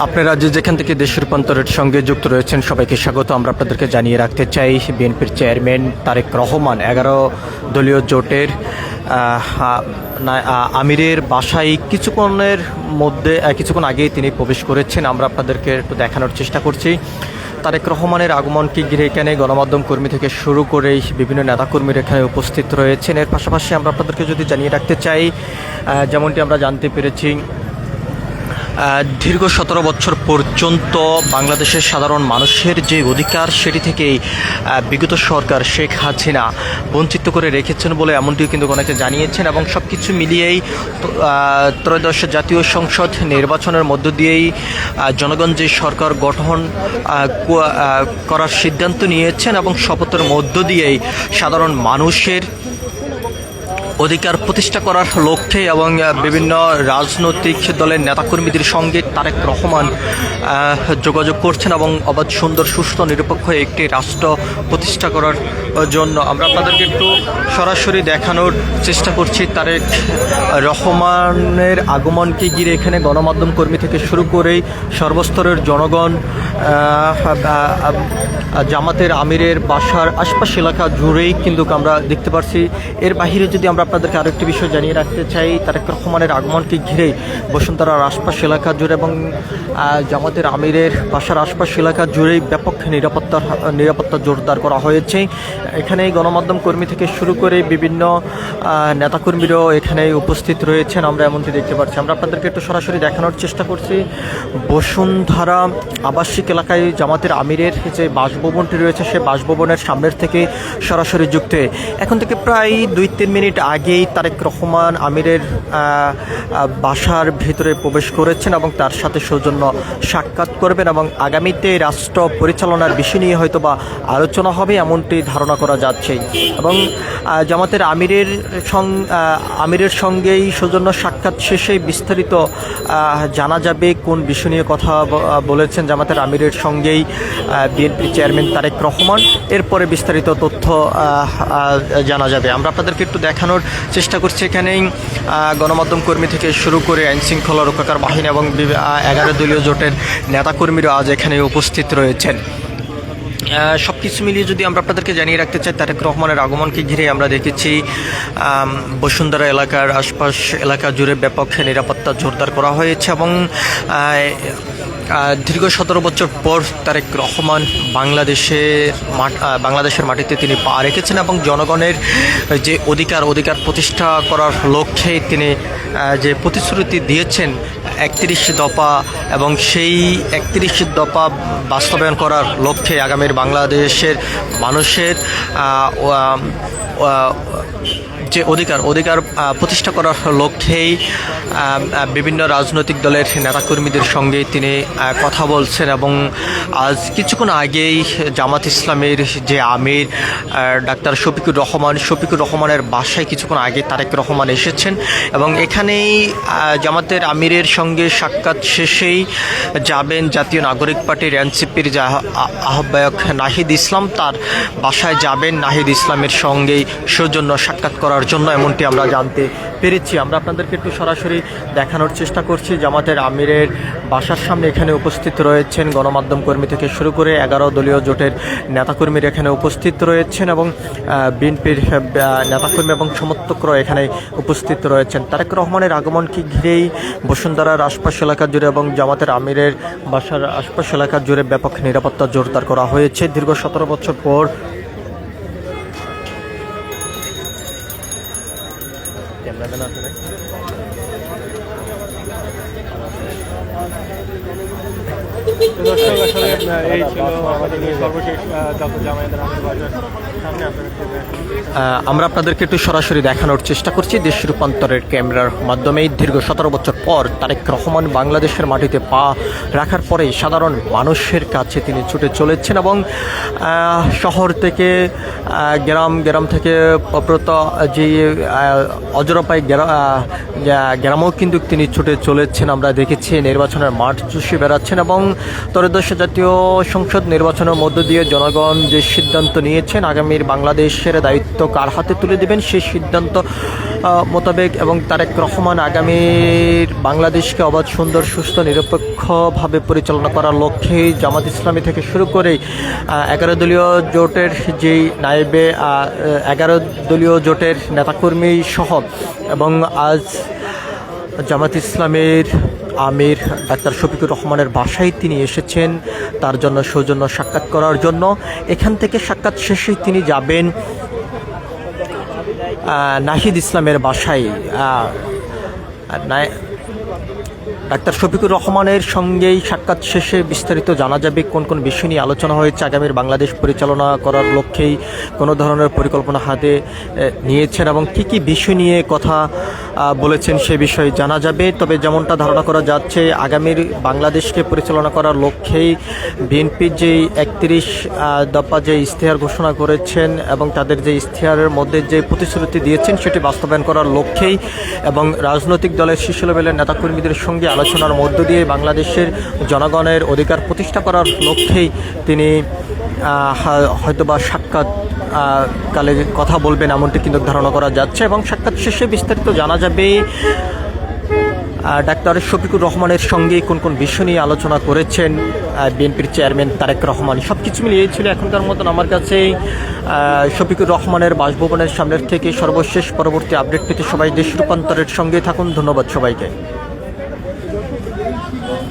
আপনারা যেখান থেকে দেশ রূপান্তরের সঙ্গে যুক্ত রয়েছেন সবাইকে স্বাগত। আমরা আপনাদেরকে জানিয়ে রাখতে চাই, বিএনপির চেয়ারম্যান তারেক রহমান 11 দলীয় জোটের আমিরের বাসায় কিছুক্ষণ আগেই তিনি প্রবেশ করেছেন। আমরা আপনাদেরকে একটু দেখানোর চেষ্টা করছি। তারেক রহমানের আগমনকে ঘিরে এখানে গণমাধ্যম কর্মী থেকে শুরু করে বিভিন্ন নেতাকর্মীরা এখানে উপস্থিত রয়েছেন। এর পাশাপাশি আমরা আপনাদেরকে যদি জানিয়ে রাখতে চাই, যেমনটি আমরা জানতে পেরেছি, দীর্ঘ 17 বছর পর্যন্ত বাংলাদেশের সাধারণ মানুষের যে অধিকার, সেটি থেকেই বিগত সরকার শেখ হাসিনা বঞ্চিত করে রেখেছেন বলে এমনটিও কিন্তু অনেকে জানিয়েছেন। এবং সব কিছু মিলিয়েই ত্রয়োদশ জাতীয় সংসদ নির্বাচনের মধ্য দিয়েই জনগণ যে সরকার গঠন করার সিদ্ধান্ত নিয়েছেন এবং শপথের মধ্য দিয়েই সাধারণ মানুষের অধিকার প্রতিষ্ঠা করার লক্ষ্যে এবং বিভিন্ন রাজনৈতিক দলের নেতাকর্মীদের সঙ্গে তারেক রহমান যোগাযোগ করছেন এবং অবাধ, সুন্দর, সুষ্ঠু, নিরপেক্ষ একটি রাষ্ট্র প্রতিষ্ঠা করার জন্য আমরা আপনাদেরকে একটু সরাসরি দেখানোর চেষ্টা করছি। তারেক রহমানের আগমনকে ঘিরে এখানে গণমাধ্যম কর্মী থেকে শুরু করেই সর্বস্তরের জনগণ জামাতের আমিরের বাসার আশপাশ এলাকা জুড়েই কিন্তু আমরা দেখতে পাচ্ছি। এর বাহিরে যদি আমরা আপনাদেরকে আরও একটি বিষয় জানিয়ে রাখতে চাই, তারেক রহমানের আগমনকে ঘিরে বসুন্ধরার আশপাশ এলাকা জুড়ে এবং জামাতের আমিরের বাসার আশপাশ এলাকা জুড়েই ব্যাপক নিরাপত্তা জোরদার করা হয়েছে। এখানে গণমাধ্যম কর্মী থেকে শুরু করে বিভিন্ন নেতাকর্মীরাও এখানে উপস্থিত রয়েছেন, আমরা এমনটি দেখতে পাচ্ছি। আমরা আপনাদেরকে একটু সরাসরি দেখানোর চেষ্টা করছি। বসুন্ধরা আবাসিক এলাকায় জামাতের আমিরের যে বাসভবনটি রয়েছে, সে বাসভবনের সামনের থেকে সরাসরি যুক্ত এখন থেকে প্রায় 2-3 মিনিট আগেই তারেক রহমান আমিরের বাসার ভিতরে প্রবেশ করেছেন এবং তার সাথে সৌজন্য সাক্ষাৎ করবেন এবং আগামীতে রাষ্ট্র পরিচালনার বিষয় নিয়ে হয়তো বা আলোচনা হবে এমনটি ধারণা করা যাচ্ছে। এবং জামাতের আমিরের সঙ্গেই সৌজন্য সাক্ষাৎ শেষে বিস্তারিত জানা যাবে কোন বিষয় নিয়ে কথা বলেছেন জামাতের আমিরের সঙ্গেই বিএনপি চেয়ারম্যান তারেক রহমান। এরপরে বিস্তারিত তথ্য জানা যাবে। আমরা আপনাদেরকে একটু দেখানোর চেষ্টা করছি। এখানেই গণমাধ্যম কর্মী থেকে শুরু করে আইনশৃঙ্খলা রক্ষাকার বাহিনী এবং 11 দলীয় জোটের নেতাকর্মীরা আজ এখানে উপস্থিত রয়েছেন। সব কিছু মিলিয়ে যদি আমরা আপনাদেরকে জানিয়ে রাখতে চাই, তারেক রহমানের আগমনকে ঘিরে আমরা দেখেছি বসুন্ধরা এলাকার আশপাশ এলাকা জুড়ে ব্যাপক নিরাপত্তা জোরদার করা হয়েছে এবং দীর্ঘ 17 বছর পর তারেক রহমান বাংলাদেশের মাটিতে তিনি পা রেখেছেন এবং জনগণের যে অধিকার প্রতিষ্ঠা করার লক্ষ্যে তিনি যে প্রতিশ্রুতি দিয়েছেন 31 দফা, এবং সেই 31 দফা বাস্তবায়ন করার লক্ষ্যে আগামীর বাংলাদেশের মানুষের যে অধিকার প্রতিষ্ঠা করার লক্ষ্যেই বিভিন্ন রাজনৈতিক দলের নেতাকর্মীদের সঙ্গে তিনি কথা বলছেন। এবং আজ কিছুক্ষণ আগেই জামাত ইসলামের যে আমির ডাক্তার শফিকুর রহমানের বাসায় কিছুক্ষণ আগে তারেক রহমান এসেছেন এবং এখানেই জামাতের আমিরের সঙ্গে সাক্ষাৎ শেষেই যাবেন জাতীয় নাগরিক পার্টির এনসিপির যে আহ্বায়ক নাহিদ ইসলাম, তার বাসায় যাবেন নাহিদ ইসলামের সঙ্গেই সৌজন্য সাক্ষাৎ করার জন্য, এমনটি আমরা জানতে পেরেছি। আমরা আপনাদেরকে একটু সরাসরি দেখানোর চেষ্টা করছি। জামাতের আমিরের বাসার সামনে এখানে উপস্থিত রয়েছেন গণমাধ্যম কর্মী থেকে শুরু করে 11 দলীয় জোটের নেতাকর্মীরা এখানে উপস্থিত রয়েছেন এবং বিএনপির নেতাকর্মী এবং সমর্থকরা এখানে উপস্থিত রয়েছেন। তারেক রহমানের আগমনকে ঘিরেই বসুন্ধরার আশপাশ এলাকা জুড়ে এবং জামাতের আমিরের বাসার আশপাশ এলাকা জুড়ে ব্যাপক নিরাপত্তা জোরদার করা হয়েছে। দীর্ঘ 17 বছর পর এই ছিল আমাদের সর্বশেষ আমরা আপনাদেরকে একটু সরাসরি দেখানোর চেষ্টা করছি দেশ রূপান্তরের ক্যামেরার মাধ্যমে। দীর্ঘ 17 বছর পর তারেক রহমান বাংলাদেশের মাটিতে পা রাখার পরে সাধারণ মানুষের কাছে তিনি ছুটে চলেছেন এবং শহর থেকে গ্রাম থেকে প্রত যে অজরাপাই গ্রামেও কিন্তু তিনি ছুটে চলেছেন। আমরা দেখেছি নির্বাচনের মাঠ চষে বেড়াচ্ছেন এবং ত্রয়োদশ জাতীয় সংসদ নির্বাচনের মধ্য দিয়ে জনগণ যে সিদ্ধান্ত নিয়েছেন আগামীর বাংলাদেশের দায়িত্ব কার হাতে তুলে দেবেন সেই সিদ্ধান্ত মোতাবেক এবং তারেক রহমান আগামীর বাংলাদেশকে অবাধ, সুন্দর, সুস্থ, নিরপেক্ষভাবে পরিচালনা করার লক্ষ্যে জামাত ইসলামী থেকে শুরু করে 11 দলীয় জোটের যেই নায়েবে 11 দলীয় জোটের নেতাকর্মী সহ এবং আজ জামাত ইসলামের আমির ডাক্তার শফিকুর রহমানের বাসায় তিনি এসেছেন তার জন্য সৌজন্য সাক্ষাৎ করার জন্য। এখান থেকে সাক্ষাৎ শেষে তিনি যাবেন নাহিদ ইসলামের বাসায়। ডাক্তার শফিকুর রহমানের সঙ্গেই সাক্ষাৎ শেষে বিস্তারিত জানা যাবে কোন কোন বিষয় নিয়ে আলোচনা হয়েছে, আগামীর বাংলাদেশ পরিচালনা করার লক্ষ্যেই কোনো ধরনের পরিকল্পনা হাতে নিয়েছেন এবং কী কী বিষয় নিয়ে কথা বলেছেন সে বিষয়ে জানা যাবে। তবে যেমনটা ধারণা করা যাচ্ছে আগামীর বাংলাদেশকে পরিচালনা করার লক্ষ্যেই বিএনপির যেই 31 দফা যে ইশতেহার ঘোষণা করেছেন এবং তাদের যে ইশতেহারের মধ্যে যে প্রতিশ্রুতি দিয়েছেন সেটি বাস্তবায়ন করার লক্ষ্যেই এবং রাজনৈতিক দলের শীর্ষ লেভেলের নেতাকর্মীদের সঙ্গে আলোচনার মধ্য দিয়ে বাংলাদেশের জনগণের অধিকার প্রতিষ্ঠা করার লক্ষ্যেই তিনি হয়তোবা সাক্ষাৎ কালে কথা বলবেন এমনটি কিন্তু ধারণা করা যাচ্ছে এবং সাক্ষাৎ শেষে বিস্তারিত জানা যাবে ডাক্তার শফিকুর রহমানের সঙ্গে কোন কোন বিষয় নিয়ে আলোচনা করেছেন বিএনপির চেয়ারম্যান তারেক রহমান। সব কিছু মিলিয়ে ছিল এখনকার মতন আমার কাছে শফিকুর রহমানের বাসভবনের সামনের থেকে সর্বশেষ পরবর্তী আপডেট পেতে সবাই দেশ রূপান্তরের সঙ্গে থাকুন। ধন্যবাদ সবাইকে।